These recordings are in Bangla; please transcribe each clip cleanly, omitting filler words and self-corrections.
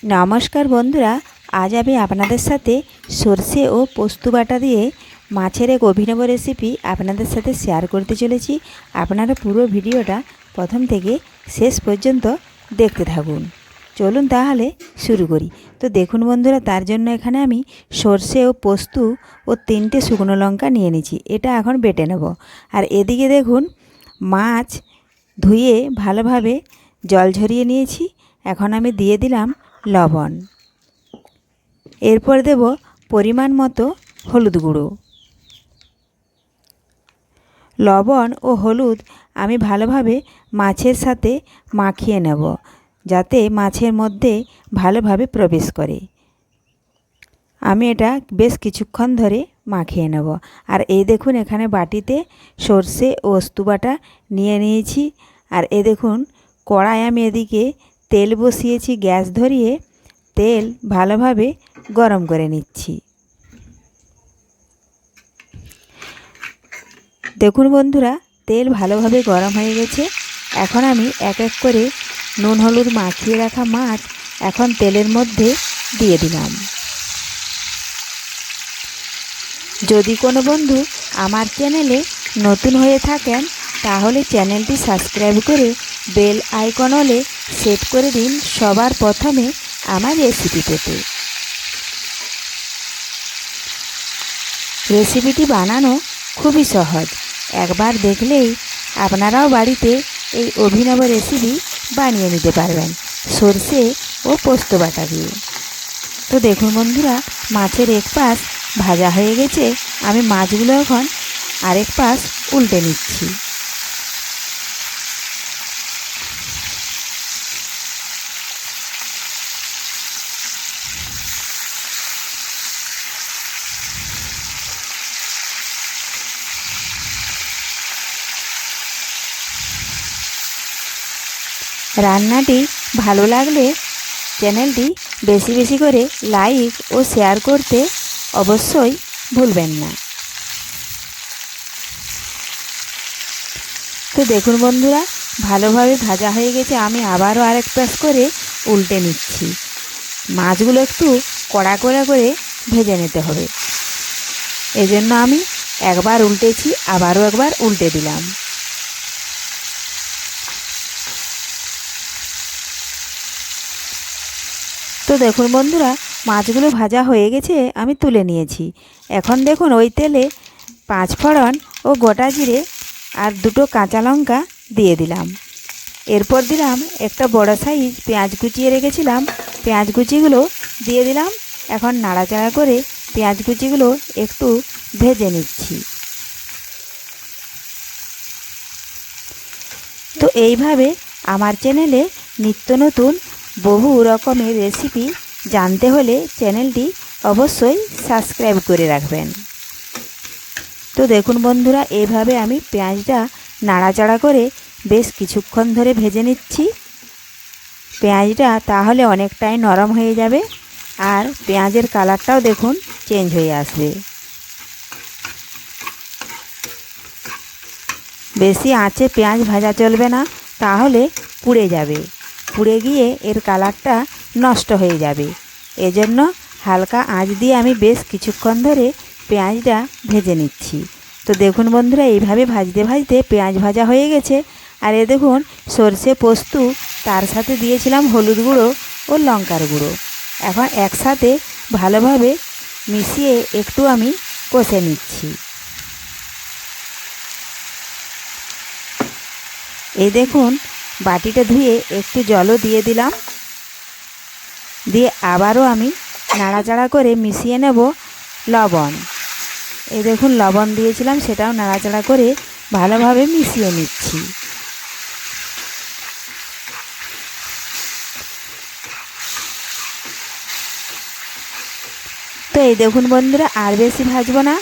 নমস্কার বন্ধুরা, আজ আমি আপনাদের সাথে সর্ষে ও পোস্ত বাটা দিয়ে মাছের এক অভিনব রেসিপি আপনাদের সাথে শেয়ার করতে চলেছি। আপনারা পুরো ভিডিওটা প্রথম থেকে শেষ পর্যন্ত দেখতে থাকুন। চলুন তাহলে শুরু করি। তো দেখুন বন্ধুরা, তার জন্য এখানে আমি সর্ষে ও পোস্ত ও 3টে শুকনো লঙ্কা নিয়ে নিয়েছি। এটা এখন বেটে নেব। আর এদিকে দেখুন, মাছ ধুয়ে ভালোভাবে জল ঝরিয়ে নিয়েছি। এখন আমি দিয়ে দিলাম লবণ, এরপর দেব পরিমাণ মতো হলুদ গুঁড়ো। লবণ ও হলুদ আমি ভালোভাবে মাছের সাথে মাখিয়ে নেব, যাতে মাছের মধ্যে ভালোভাবে প্রবেশ করে। আমি এটা বেশ কিছুক্ষণ ধরে মাখিয়ে নেব। আর এই দেখুন, এখানে বাটিতে সর্ষে ও পোস্ত বাটা নিয়ে নিয়েছি। আর এই দেখুন, কড়াই আমি এদিকে তেল বসিয়েছি, গ্যাস ধরিয়ে তেল ভালোভাবে গরম করে নিচ্ছি। দেখুন বন্ধুরা, তেল ভালোভাবে গরম হয়ে গেছে। এখন আমি এক এক করে নুন হলুদ মাখিয়ে রাখা মাছ এখন তেলের মধ্যে দিয়ে দিলাম। যদি কোনো বন্ধু আমার চ্যানেলে নতুন হয়ে থাকেন, তাহলে চ্যানেলটি সাবস্ক্রাইব করে বেল আইকন অলে সেট করে দিন সবার প্রথমে আমার রেসিপি পেতে। রেসিপিটি বানানো খুবই সহজ, একবার দেখলেই আপনারাও বাড়িতে এই অভিনব রেসিপি বানিয়ে নিতে পারবেন সর্ষে ও পোস্ত বাটা দিয়ে। তো দেখুন বন্ধুরা, মাছের এক পাশ ভাজা হয়ে গেছে। আমি মাছগুলো এখন আরেক পাশ উল্টে নিচ্ছি। রান্নাটি ভালো লাগলে চ্যানেলটি বেশি বেশি করে লাইক ও শেয়ার করতে অবশ্যই ভুলবেন না। তো দেখুন বন্ধুরা, ভালোভাবে ভাজা হয়ে গেছে। আমি আবারও আরেক পাশ করে উল্টে নিচ্ছি। মাছগুলো একটু কড়া করে ভেজে নিতে হবে, এজন্য আমি একবার উল্টেছি, আবারও একবার উল্টে দিলাম। তো দেখুন বন্ধুরা, মাছগুলো ভাজা হয়ে গেছে, আমি তুলে নিয়েছি। এখন দেখুন, ওই তেলে 5 ফোড়ন ও গোটা জিরে আর 2টো কাঁচা লঙ্কা দিয়ে দিলাম। এরপর দিলাম একটা বড় সাইজ পেঁয়াজ কুচিয়ে রেখেছিলাম, পেঁয়াজ কুচিগুলো দিয়ে দিলাম। এখন নাড়াচাড়া করে পেঁয়াজ কুচিগুলো একটু ভেজে নিচ্ছি। তো এইভাবে আমার চ্যানেলে নিত্য নতুন বহু রকমের রেসিপি জানতে হলে চ্যানেলটি অবশ্যই সাবস্ক্রাইব করে রাখবেন। তো দেখুন বন্ধুরা, এইভাবে আমি পেঁয়াজটা নাড়াচাড়া করে বেশ কিছুক্ষণ ধরে ভেজে নিচ্ছি। পেঁয়াজটা তাহলে অনেকটাই নরম হয়ে যাবে, আর পেঁয়াজের কালারটাও দেখুন চেঞ্জ হয়ে আসবে। বেশি আঁচে পেঁয়াজ ভাজা চলবে না, তাহলে পুড়ে যাবে, পুড়ে গিয়ে এর কালারটা নষ্ট হয়ে যাবে। এজন্য হালকা আঁচ দিয়ে আমি বেশ কিছুক্ষণ ধরে পেঁয়াজটা ভেজে নিচ্ছি। তো দেখুন বন্ধুরা, এইভাবে ভাজতে ভাজতে পেঁয়াজ ভাজা হয়ে গেছে। আর এ দেখুন, সর্ষে পোস্ত, তার সাথে দিয়েছিলাম হলুদ গুঁড়ো ও লঙ্কার গুঁড়ো। এখন একসাথে ভালোভাবে মিশিয়ে একটু আমি কষে নিচ্ছি। এই দেখুন, বাটিটা ধুয়ে একটু জলও দিয়ে দিলাম, দিয়ে আবারও আমি নাড়াচাড়া করে মিশিয়ে নেব লবণ। এই দেখুন, লবণ দিয়েছিলাম, সেটাও নাড়াচাড়া করে ভালোভাবে মিশিয়ে নিচ্ছি। তো এই দেখুন বন্ধুরা, আর বেশি ভাজবো না।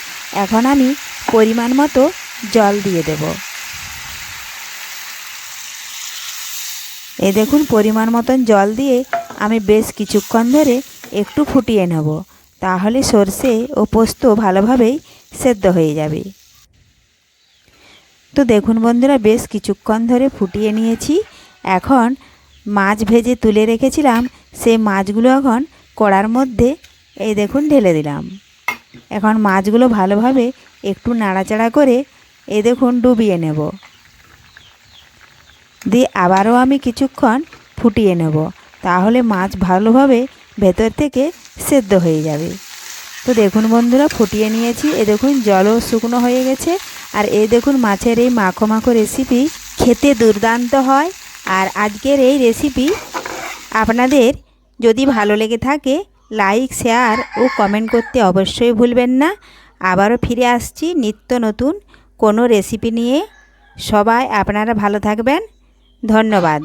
এখন আমি পরিমাণ মতো জল দিয়ে দেব। এই দেখুন, পরিমাণ মতন জল দিয়ে আমি বেশ কিছুক্ষণ ধরে একটু ফুটিয়ে নেব, তাহলে সর্ষে ও পোস্ত ভালোভাবেই সেদ্ধ হয়ে যাবে। তো দেখুন বন্ধুরা, বেশ কিছুক্ষণ ধরে ফুটিয়ে নিয়েছি। এখন মাছ ভেজে তুলে রেখেছিলাম সেই মাছগুলো এখন কড়ার মধ্যে এই দেখুন ঢেলে দিলাম। এখন মাছগুলো ভালোভাবে একটু নাড়াচাড়া করে এই দেখুন ডুবিয়ে নেব, দিয়ে আবারও আমি কিছুক্ষণ ফুটিয়ে নেব, তাহলে মাছ ভালোভাবে ভেতর থেকে সেদ্ধ হয়ে যাবে। তো দেখুন বন্ধুরা, ফুটিয়ে নিয়েছি। এ দেখুন জলও শুকনো হয়ে গেছে। আর এই দেখুন মাছের এই মাখো মাখো রেসিপি খেতে দুর্দান্ত হয়। আর আজকের এই রেসিপি আপনাদের যদি ভালো লেগে থাকে লাইক, শেয়ার ও কমেন্ট করতে অবশ্যই ভুলবেন না। আবারও ফিরে আসছি নিত্য নতুন কোনো রেসিপি নিয়ে। সবাই আপনারা ভালো থাকবেন। ধন্যবাদ।